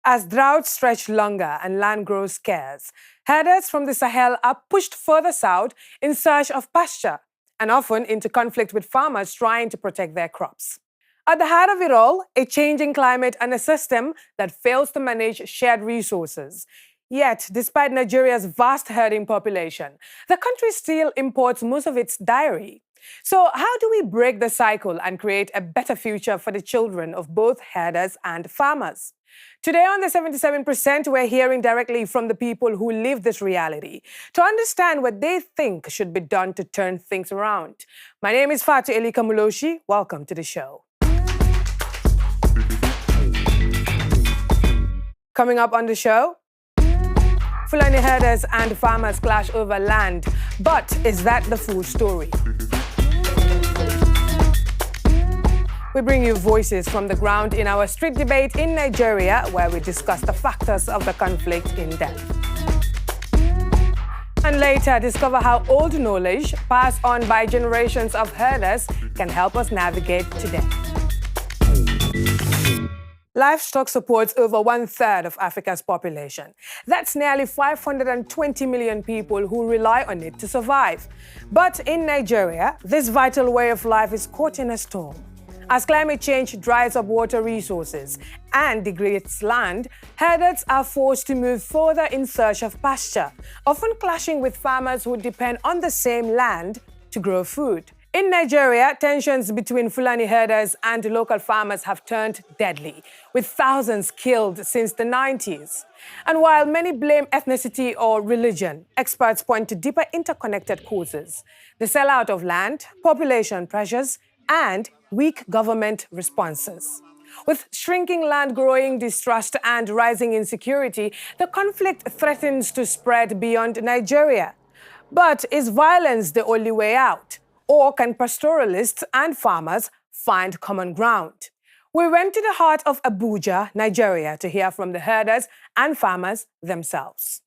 As droughts stretch longer and land grows scarce, herders from the Sahel are pushed further south in search of pasture and often into conflict with farmers trying to protect their crops. At the heart of it all, a changing climate and a system that fails to manage shared resources. Yet, despite Nigeria's vast herding population, the country still imports most of its dairy. So, how do we break the cycle and create a better future for the children of both herders and farmers? Today on the 77%, we're hearing directly from the people who live this reality to understand what they think should be done to turn things around. My name is Fatu Elika Muloshi. Welcome to the show. Coming up on the show, Fulani herders and farmers clash over land. But is that the full story? We bring you voices from the ground in our street debate in Nigeria, where we discuss the factors of the conflict in depth. And later, discover how old knowledge passed on by generations of herders can help us navigate today. Livestock supports over 1/3 of Africa's population. That's nearly 520 million people who rely on it to survive. But in Nigeria, this vital way of life is caught in a storm. As climate change dries up water resources and degrades land, herders are forced to move further in search of pasture, often clashing with farmers who depend on the same land to grow food. In Nigeria, tensions between Fulani herders and local farmers have turned deadly, with thousands killed since the 90s. And while many blame ethnicity or religion, experts point to deeper interconnected causes: the sellout of land, population pressures, and weak government responses. With shrinking land, growing distrust, and rising insecurity, the conflict threatens to spread beyond Nigeria. But is violence the only way out? Or can pastoralists and farmers find common ground? We went to the heart of Abuja, Nigeria, to hear from the herders and farmers themselves.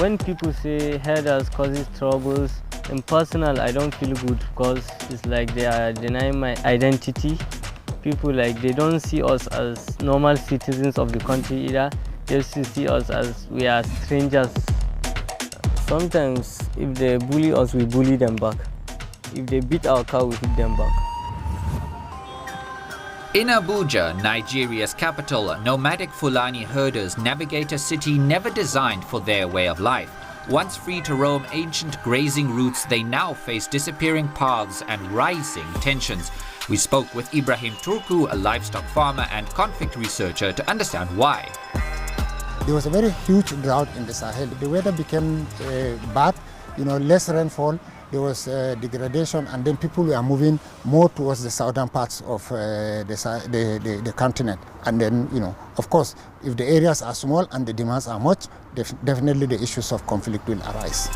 When people say herders causes troubles, in personal, I don't feel good because it's like they are denying my identity. People they don't see us as normal citizens of the country either. They just see us as we are strangers. Sometimes if they bully us, we bully them back. If they beat our cow, we hit them back. In Abuja, Nigeria's capital, nomadic Fulani herders navigate a city never designed for their way of life. Once free to roam ancient grazing routes, they now face disappearing paths and rising tensions. We spoke with Ibrahim Turku, a livestock farmer and conflict researcher, to understand why. There was a very huge drought in the Sahel. The weather became bad, less rainfall. There was degradation, and then people were moving more towards the southern parts of the continent. And then, of course, if the areas are small and the demands are much, definitely the issues of conflict will arise.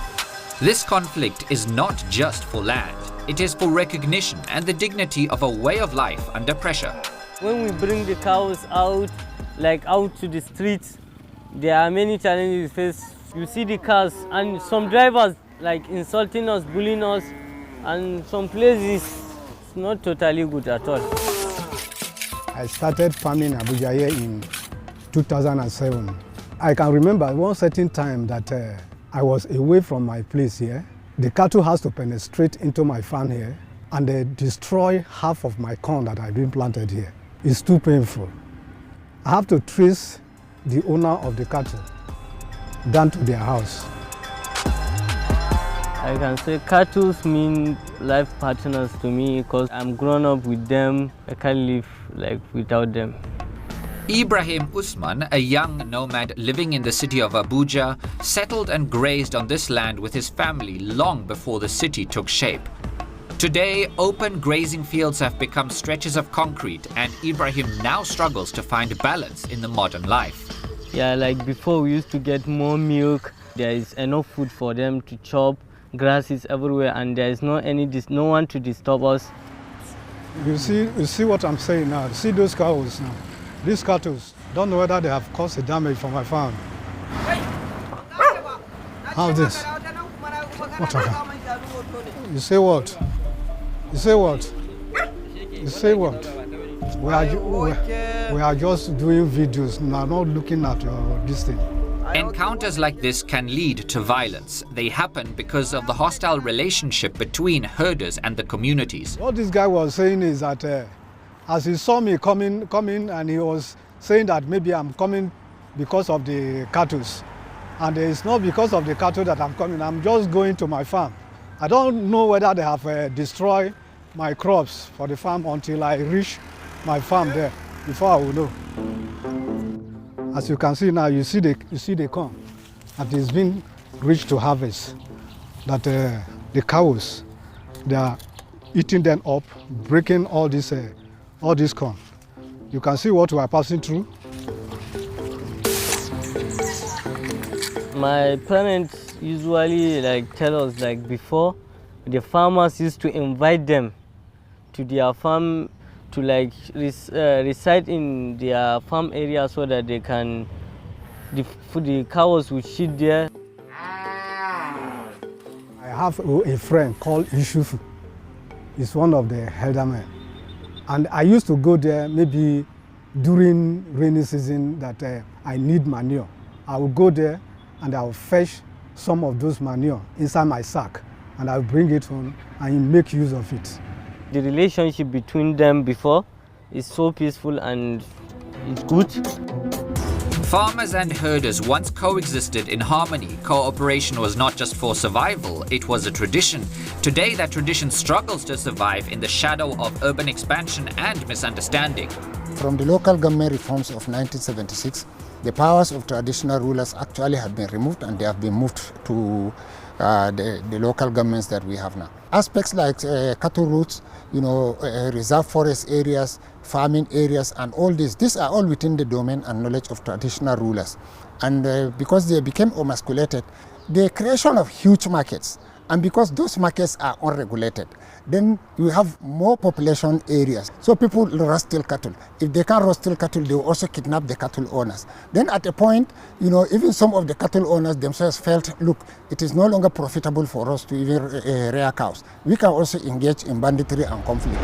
This conflict is not just for land. It is for recognition and the dignity of a way of life under pressure. When we bring the cows out to the streets, there are many challenges faced. You see the cars and some drivers insulting us, bullying us, and some places it's not totally good at all. I started farming in Abuja here in 2007. I can remember one certain time that I was away from my place here. The cattle has to penetrate into my farm here and they destroy half of my corn that I've been planted here. It's too painful. I have to trace the owner of the cattle down to their house. I can say cattle mean life partners to me because I'm grown up with them. I can't live without them. Ibrahim Usman, a young nomad living in the city of Abuja, settled and grazed on this land with his family long before the city took shape. Today, open grazing fields have become stretches of concrete, and Ibrahim now struggles to find balance in the modern life. Yeah, before we used to get more milk. There is enough food for them to chop. Grass is everywhere, and there is no one to disturb us. You see what I'm saying now. See those cows now. These cattle, don't know whether they have caused a damage for my farm. How's this? What happened? You say what? You say what? You say what? We are just doing videos, we are not looking at this thing. Encounters like this can lead to violence. They happen because of the hostile relationship between herders and the communities. What this guy was saying is that as he saw me coming, and he was saying that maybe I'm coming because of the cattle. And it's not because of the cattle that I'm coming, I'm just going to my farm. I don't know whether they have destroyed my crops for the farm until I reach my farm there, before I will know. As you can see now, you see the corn that is being reached to harvest. That the cows, they are eating them up, breaking all this corn. You can see what we are passing through. My parents usually tell us before, the farmers used to invite them to their farm to reside in their farm area so that they can, the cows would shit there. I have a friend called Ishufu. He's one of the eldermen. And I used to go there maybe during rainy season that I need manure. I will go there and I will fetch some of those manure inside my sack and I'll bring it home and make use of it. The relationship between them before is so peaceful and it's good. Farmers and herders once coexisted in harmony. Cooperation was not just for survival, it was a tradition. Today, that tradition struggles to survive in the shadow of urban expansion and misunderstanding. From the local government reforms of 1976, the powers of traditional rulers actually have been removed and they have been moved to the local governments that we have now. Aspects like cattle routes, reserve forest areas, farming areas, and all these are all within the domain and knowledge of traditional rulers. And because they became emasculated, the creation of huge markets, and because those markets are unregulated, then you have more population areas. So people rustle cattle. If they can't rustle cattle, they will also kidnap the cattle owners. Then at a point, even some of the cattle owners themselves felt, look, it is no longer profitable for us to even rear cows. We can also engage in banditry and conflict.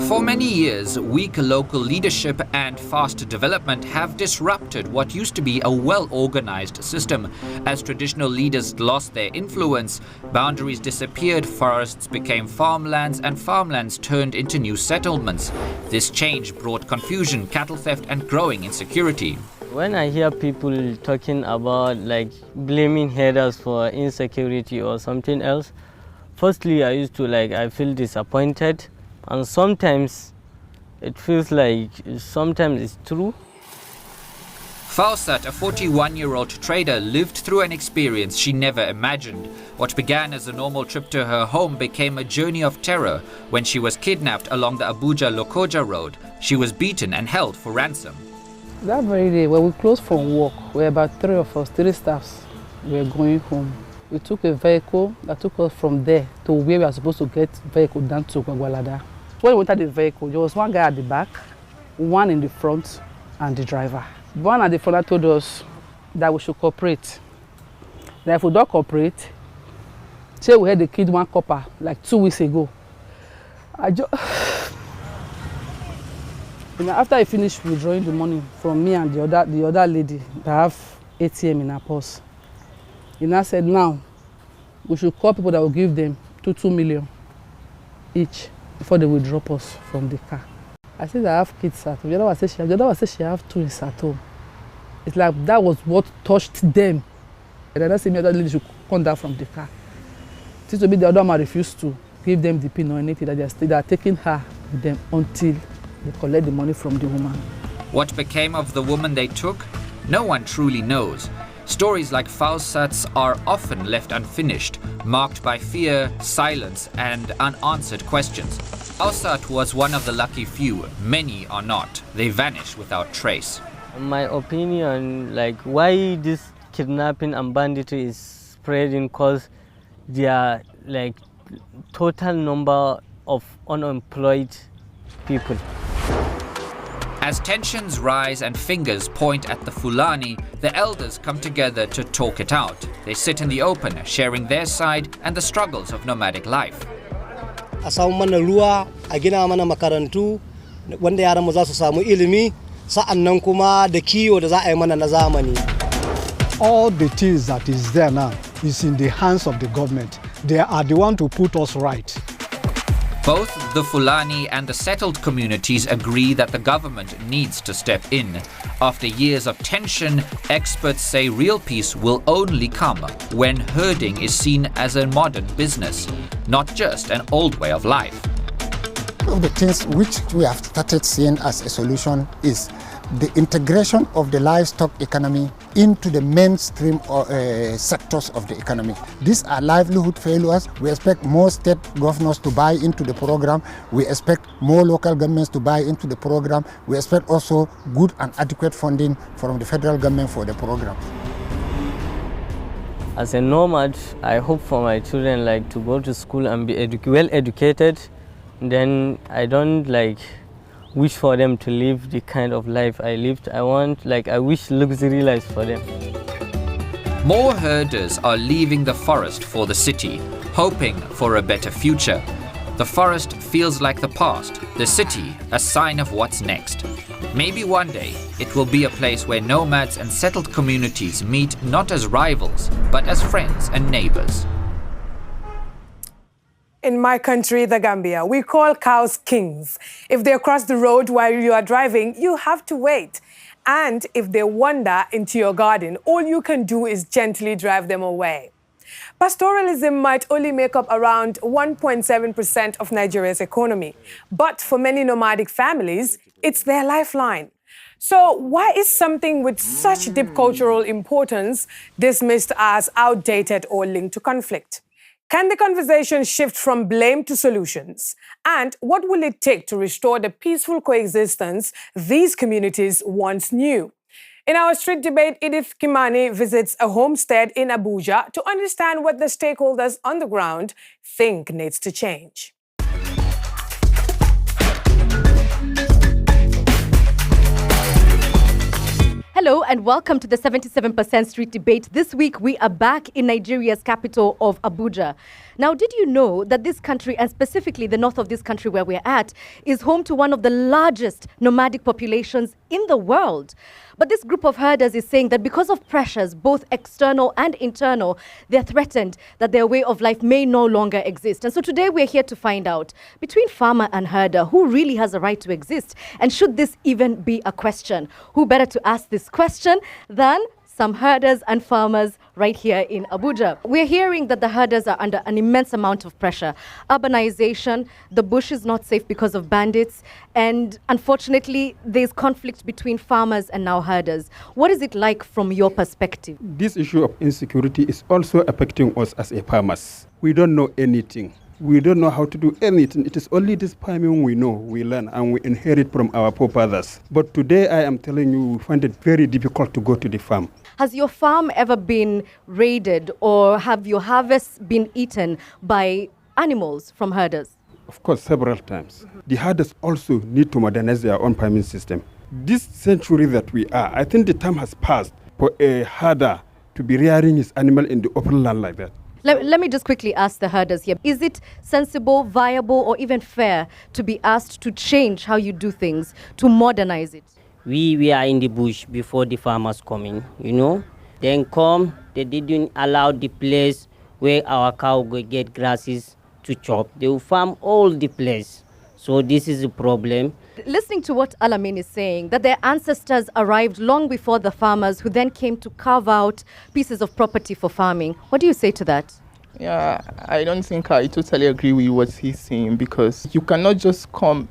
For many years, weak local leadership and fast development have disrupted what used to be a well-organized system. As traditional leaders lost their influence, boundaries disappeared, forests became farmlands, and farmlands turned into new settlements. This change brought confusion, cattle theft, and growing insecurity. When I hear people talking about blaming herders for insecurity or something else, firstly I used to I feel disappointed. And sometimes it feels sometimes it's true. Fausat, a 41-year-old trader, lived through an experience she never imagined. What began as a normal trip to her home became a journey of terror when she was kidnapped along the Abuja-Lokoja road. She was beaten and held for ransom. That very day, when we closed from work, we were about 3 of us, 3 staffs. We were going home. We took a vehicle that took us from there to where we are supposed to get vehicle down to Gwagwalada. When we entered the vehicle, there was one guy at the back, one in the front, and the driver. The one at the front told us that we should cooperate. That if we don't cooperate, say we had the kid one copper 2 weeks ago. After I finished withdrawing the money from me and the other lady that have ATM in her purse, he now said, now we should call people that will give them 2 million each before they will drop us from the car. I said I have kids at home. The other one said she have twins at home. It's like that was what touched them. And then I said the other lady should come down from the car. Since to be the other man refused to give them the pin or anything, that they are taking her with them until they collect the money from the woman. What became of the woman they took? No one truly knows. Stories like Fausat's are often left unfinished, marked by fear, silence, and unanswered questions. Fausat was one of the lucky few. Many are not. They vanish without trace. In my opinion, why this kidnapping and banditry is spreading, because there are total number of unemployed people. As tensions rise and fingers point at the Fulani, the elders come together to talk it out. They sit in the open, sharing their side and the struggles of nomadic life. a samu mana ruwa, a gina mana makarantu wanda yaran mu za su samu ilimi, sa'annan kuma da kiwo da za a yi mana na zamani. All the things that is there now is in the hands of the government. They are the one to put us right. Both the Fulani and the settled communities agree that the government needs to step in. After years of tension, experts say real peace will only come when herding is seen as a modern business, not just an old way of life. One of the things which we have started seeing as a solution is the integration of the livestock economy into the mainstream sectors of the economy. These are livelihood failures. We expect more state governors to buy into the program. We expect more local governments to buy into the program. We expect also good and adequate funding from the federal government for the program. As a nomad, I hope for my children to go to school and be well educated. Then I don't wish for them to live the kind of life I lived. I wish luxury lives for them. More herders are leaving the forest for the city, hoping for a better future. The forest feels like the past, the city a sign of what's next. Maybe one day it will be a place where nomads and settled communities meet not as rivals, but as friends and neighbors. In my country, the Gambia, we call cows kings. If they cross the road while you are driving, you have to wait. And if they wander into your garden, all you can do is gently drive them away. Pastoralism might only make up around 1.7% of Nigeria's economy, but for many nomadic families, it's their lifeline. So why is something with such deep cultural importance dismissed as outdated or linked to conflict? Can the conversation shift from blame to solutions? And what will it take to restore the peaceful coexistence these communities once knew? In our street debate, Edith Kimani visits a homestead in Abuja to understand what the stakeholders on the ground think needs to change. Hello and welcome to the 77% Street Debate. This week we are back in Nigeria's capital of Abuja. Now, did you know that this country, and specifically the north of this country where we're at, is home to one of the largest nomadic populations in the world? But this group of herders is saying that because of pressures, both external and internal, they're threatened that their way of life may no longer exist. And so today we're here to find out, between farmer and herder, who really has a right to exist? And should this even be a question? Who better to ask this question than some herders and farmers right here in Abuja? We're hearing that the herders are under an immense amount of pressure. Urbanization, the bush is not safe because of bandits, and unfortunately, there's conflict between farmers and now herders. What is it like from your perspective? This issue of insecurity is also affecting us as a farmers. We don't know anything. We don't know how to do anything. It is only this farming we know, we learn, and we inherit from our forefathers. But today, I am telling you, we find it very difficult to go to the farm. Has your farm ever been raided, or have your harvests been eaten by animals from herders? Of course, several times. The herders also need to modernize their own farming system. This century that we are, I think the time has passed for a herder to be rearing his animal in the open land like that. Let me just quickly ask the herders here. Is it sensible, viable, or even fair to be asked to change how you do things, to modernize it? We are in the bush before the farmers coming, Then they didn't allow the place where our cow go get grasses to chop. They will farm all the place. So this is a problem. Listening to what Alamin is saying, that their ancestors arrived long before the farmers who then came to carve out pieces of property for farming. What do you say to that? Yeah, I don't think I totally agree with what he's saying, because you cannot just come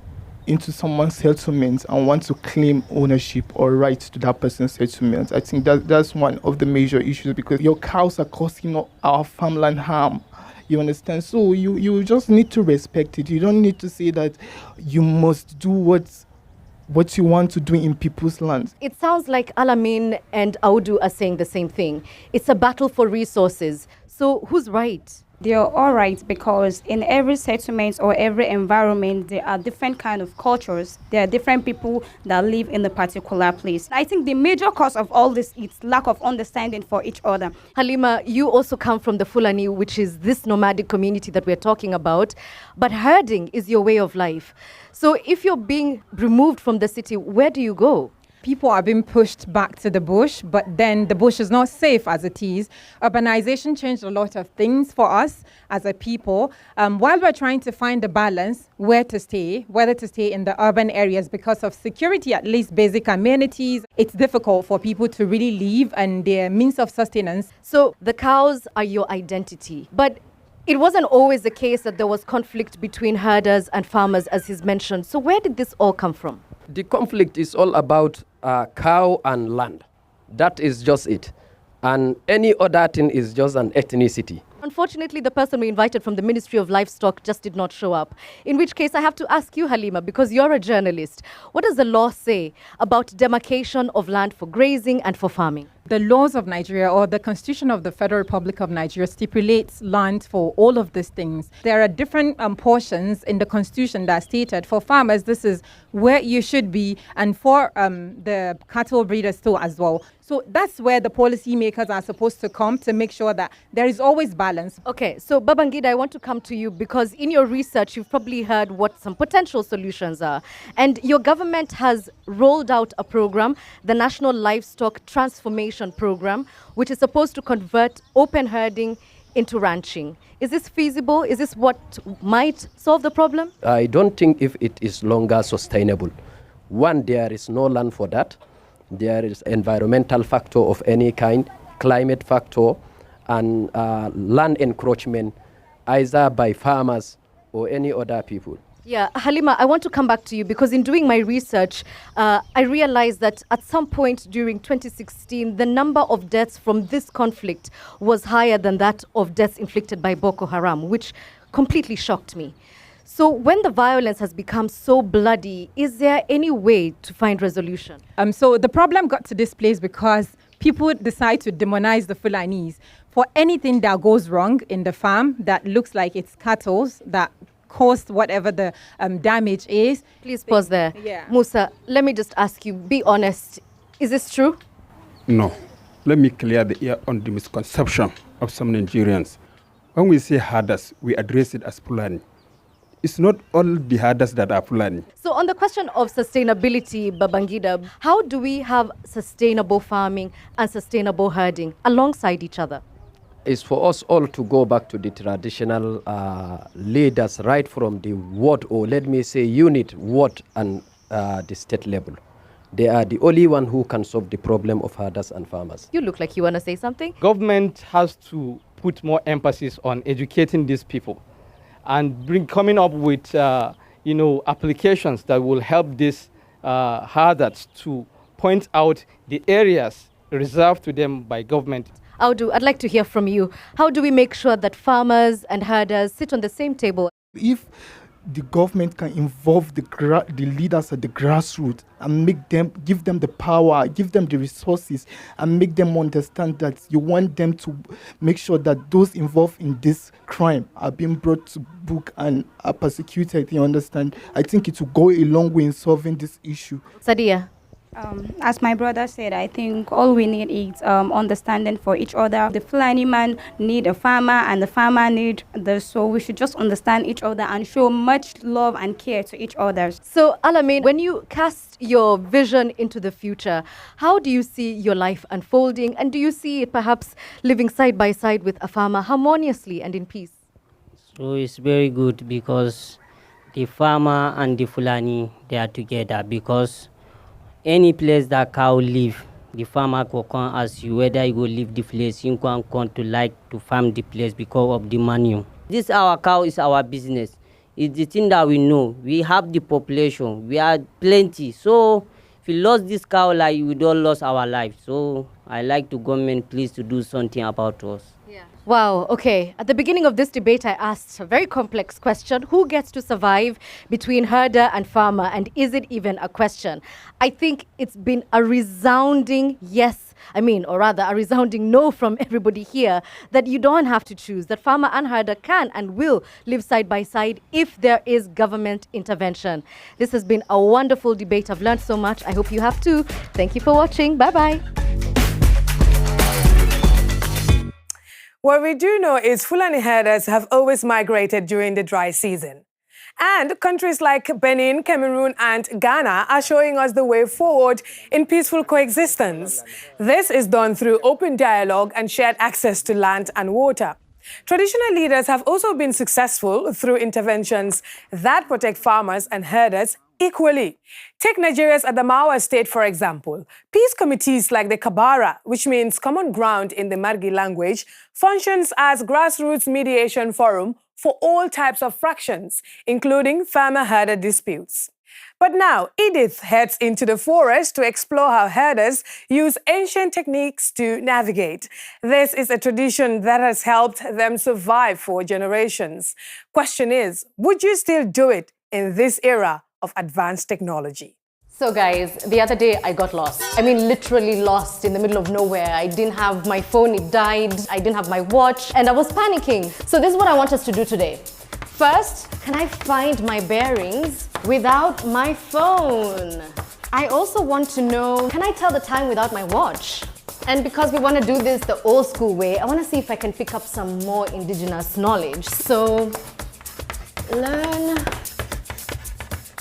into someone's settlement and want to claim ownership or rights to that person's settlement. I think that's one of the major issues, because your cows are causing our farmland harm. You understand? So you just need to respect it. You don't need to say that you must do what you want to do in people's lands. It sounds like Alamin and Audu are saying the same thing. It's a battle for resources. So who's right? They are all right because in every settlement or every environment, there are different kind of cultures. There are different people that live in a particular place. I think the major cause of all this is lack of understanding for each other. Halima, you also come from the Fulani, which is this nomadic community that we're talking about. But herding is your way of life. So if you're being removed from the city, where do you go? People are being pushed back to the bush, but then the bush is not safe as it is. Urbanization changed a lot of things for us as a people. While we're trying to find the balance, whether to stay in the urban areas because of security, at least basic amenities, it's difficult for people to really live and their means of sustenance. So the cows are your identity, but it wasn't always the case that there was conflict between herders and farmers, as he's mentioned. So where did this all come from? The conflict is all about cow and land. That is just it. And any other thing is just an ethnicity. Unfortunately, the person we invited from the Ministry of Livestock just did not show up. In which case, I have to ask you, Halima, because you're a journalist. What does the law say about demarcation of land for grazing and for farming? The laws of Nigeria or the Constitution of the Federal Republic of Nigeria stipulates land for all of these things. There are different portions in the Constitution that are stated. For farmers, this is where you should be, and for the cattle breeders too as well. So that's where the policymakers are supposed to come to make sure that there is always balance. Okay, so Babangida, I want to come to you because in your research, you've probably heard what some potential solutions are. And your government has rolled out a program, the National Livestock Transformation Program, which is supposed to convert open herding into ranching. Is this feasible? Is this what might solve the problem? I don't think if it is longer sustainable. One, there is no land for that. There is environmental factor of any kind, climate factor, and land encroachment, either by farmers or any other people. Yeah, Halima, I want to come back to you because in doing my research, I realized that at some point during 2016, the number of deaths from this conflict was higher than that of deaths inflicted by Boko Haram, which completely shocked me. So when the violence has become so bloody, is there any way to find resolution? So the problem got to this place because people decide to demonize the Fulanis for anything that goes wrong in the farm that looks like it's cattle that caused whatever the damage is. Please pause there. Yeah. Musa, let me just ask you, be honest, is this true? No. Let me clear the air on the misconception of some Nigerians. When we say herders, we address it as Fulani. It's not all the herders that are Fulani. So on the question of sustainability, Babangida, how do we have sustainable farming and sustainable herding alongside each other? It's for us all to go back to the traditional leaders right from the ward, or let me say unit, ward and the state level. They are the only one who can solve the problem of herders and farmers. You look like you want to say something. Government has to put more emphasis on educating these people and coming up with applications that will help these herders to point out the areas reserved to them by government. I'd like to hear from you. How do we make sure that farmers and herders sit on the same table? If the government can involve the leaders at the grassroots and give them the power, give them the resources, and make them understand that you want them to make sure that those involved in this crime are being brought to book and are persecuted, you understand? I think it will go a long way in solving this issue. Sadia? As my brother said, I think all we need is understanding for each other. The Fulani man need a farmer and the farmer need so we should just understand each other and show much love and care to each other. So Alamin, when you cast your vision into the future, how do you see your life unfolding, and do you see it perhaps living side by side with a farmer harmoniously and in peace? So it's very good because the farmer and the Fulani, they are together, because any place that cow live, the farmer will come ask you whether you go leave the place, you can come to like to farm the place because of the manure. This our cow is our business. It's the thing that we know. We have the population. We are plenty. So if we lost this cow, like we don't lose our life. So I like the government please to do something about us. Yeah. Wow, okay. At the beginning of this debate, I asked a very complex question. Who gets to survive between herder and farmer? And is it even a question? I think it's been a resounding yes I mean, or rather, a resounding no from everybody here, that you don't have to choose, that farmer and herder can and will live side by side if there is government intervention. This has been a wonderful debate. I've learned so much. I hope you have too. Thank you for watching. Bye-bye. What we do know is Fulani herders have always migrated during the dry season. And countries like Benin, Cameroon, and Ghana are showing us the way forward in peaceful coexistence. This is done through open dialogue and shared access to land and water. Traditional leaders have also been successful through interventions that protect farmers and herders equally. Take Nigeria's Adamawa state, for example. Peace committees like the Kabara, which means common ground in the Margi language, functions as grassroots mediation forum for all types of fractions, including farmer-herder disputes. But now, Edith heads into the forest to explore how herders use ancient techniques to navigate. This is a tradition that has helped them survive for generations. Question is, would you still do it in this era of advanced technology? So guys, the other day I got lost. I mean, literally lost in the middle of nowhere. I didn't have my phone, it died. I didn't have my watch, and I was panicking. So this is what I want us to do today. First, can I find my bearings without my phone? I also want to know, can I tell the time without my watch? And because we want to do this the old school way, I want to see if I can pick up some more indigenous knowledge. So, learn.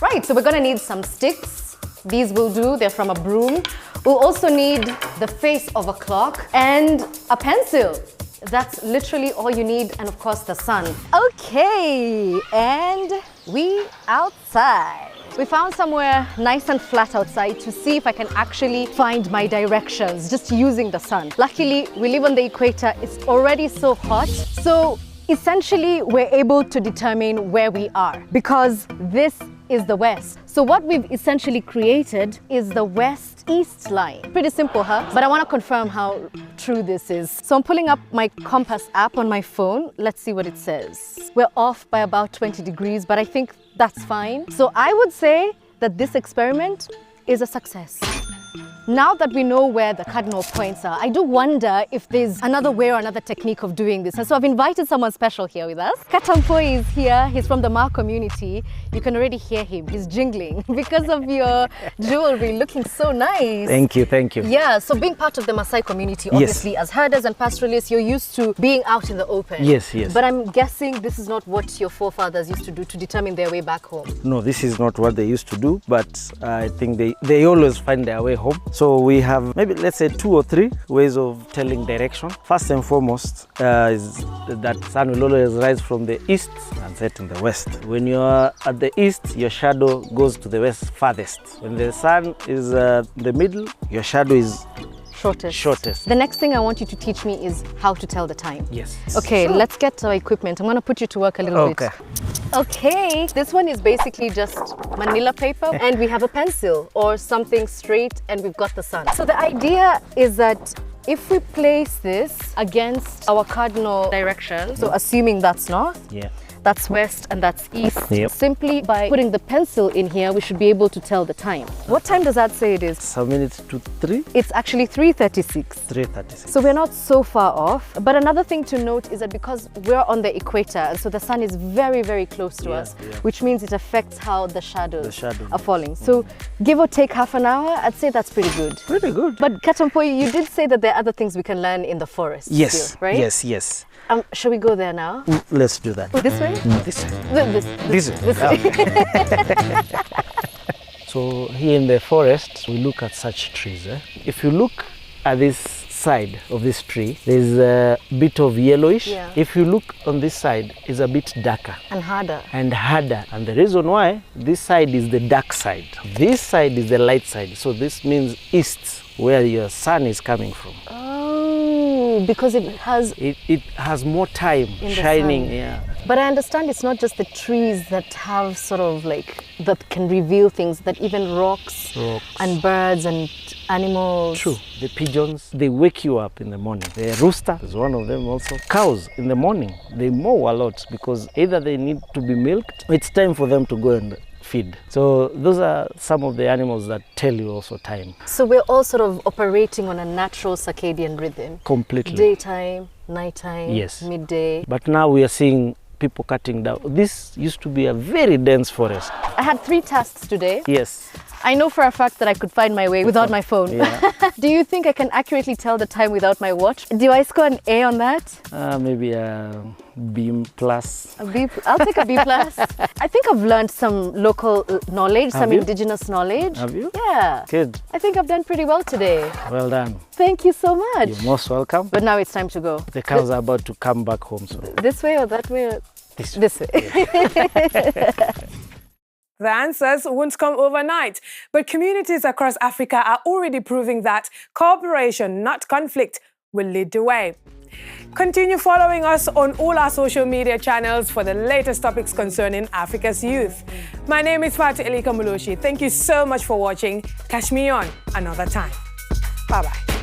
Right, so we're going to need some sticks. These will do, they're from a broom. We'll also need the face of a clock and a pencil. That's literally all you need, and of course the sun. Okay, and we outside. We found somewhere nice and flat outside to see if I can actually find my directions just using the sun. Luckily, we live on the equator. It's already so hot. So essentially, we're able to determine where we are because this is the west. So what we've essentially created is the west-east line. Pretty simple, huh? But I want to confirm how true this is. So I'm pulling up my compass app on my phone. Let's see what it says. We're off by about 20 degrees, but I think that's fine. So I would say that this experiment is a success. Now that we know where the cardinal points are, I do wonder if there's another way or another technique of doing this. And so I've invited someone special here with us. Katampoi is here. He's from the Ma community. You can already hear him. He's jingling because of your jewelry looking so nice. Thank you, thank you. Yeah, so being part of the Maasai community, obviously, as herders and pastoralists, you're used to being out in the open. Yes, yes. But I'm guessing this is not what your forefathers used to do to determine their way back home. No, this is not what they used to do, but I think they always find their way home. So we have maybe, let's say, 2 or 3 ways of telling direction. First and foremost is that sun will always rise from the east and set in the west. When you are at the east, your shadow goes to the west farthest. When the sun is in the middle, your shadow is shortest. The next thing I want you to teach me is how to tell the time. Yes. Okay, let's get to our equipment. I'm going to put you to work a little bit. Okay, this one is basically just manila paper and we have a pencil or something straight and we've got the sun. So the idea is that if we place this against our cardinal direction, so assuming that's north, that's west and that's east, simply by putting the pencil in here, we should be able to tell the time. What time does that say it is? 7 minutes to 3. It's actually 3:36. 3:36. So we're not so far off. But another thing to note is that because we're on the equator, and so the sun is very, very close to us, which means it affects how the shadows are falling. So give or take half an hour, I'd say that's pretty good. Pretty good. But Katampoi, you did say that there are other things we can learn in the forest. Yes, still, right? yes, yes. Shall we go there now? Let's do that. This way? This way. This way. So here in the forest, we look at such trees. If you look at this side of this tree, there's a bit of yellowish. If you look on this side, it's a bit darker. And harder. And harder. And the reason why, this side is the dark side. This side is the light side. So this means east, where your sun is coming from. Because it has more time shining. But I understand it's not just the trees that have sort of like, that can reveal things, that even rocks and birds and animals. True. The pigeons, they wake you up in the morning. The rooster is one of them also. Cows in the morning, they mow a lot because either they need to be milked, it's time for them to go and feed. So those are some of the animals that tell you also time. So we're all sort of operating on a natural circadian rhythm. Completely. Daytime, nighttime, yes. midday. But now we are seeing people cutting down. This used to be a very dense forest. I had 3 tasks today. Yes. I know for a fact that I could find my way without my phone. Yeah. Do you think I can accurately tell the time without my watch? Do I score an A on that? Maybe a B+. A B. I'll take a B+. I think I've learned some local knowledge, some indigenous knowledge. Have you? Yeah. Good. I think I've done pretty well today. Well done. Thank you so much. You're most welcome. But now it's time to go. The cows are about to come back home. So this way or that way? Or this way. The answers won't come overnight, but communities across Africa are already proving that cooperation, not conflict, will lead the way. Continue following us on all our social media channels for the latest topics concerning Africa's youth. My name is Fatu Elika Muloshi. Thank you so much for watching. Catch me on another time. Bye-bye.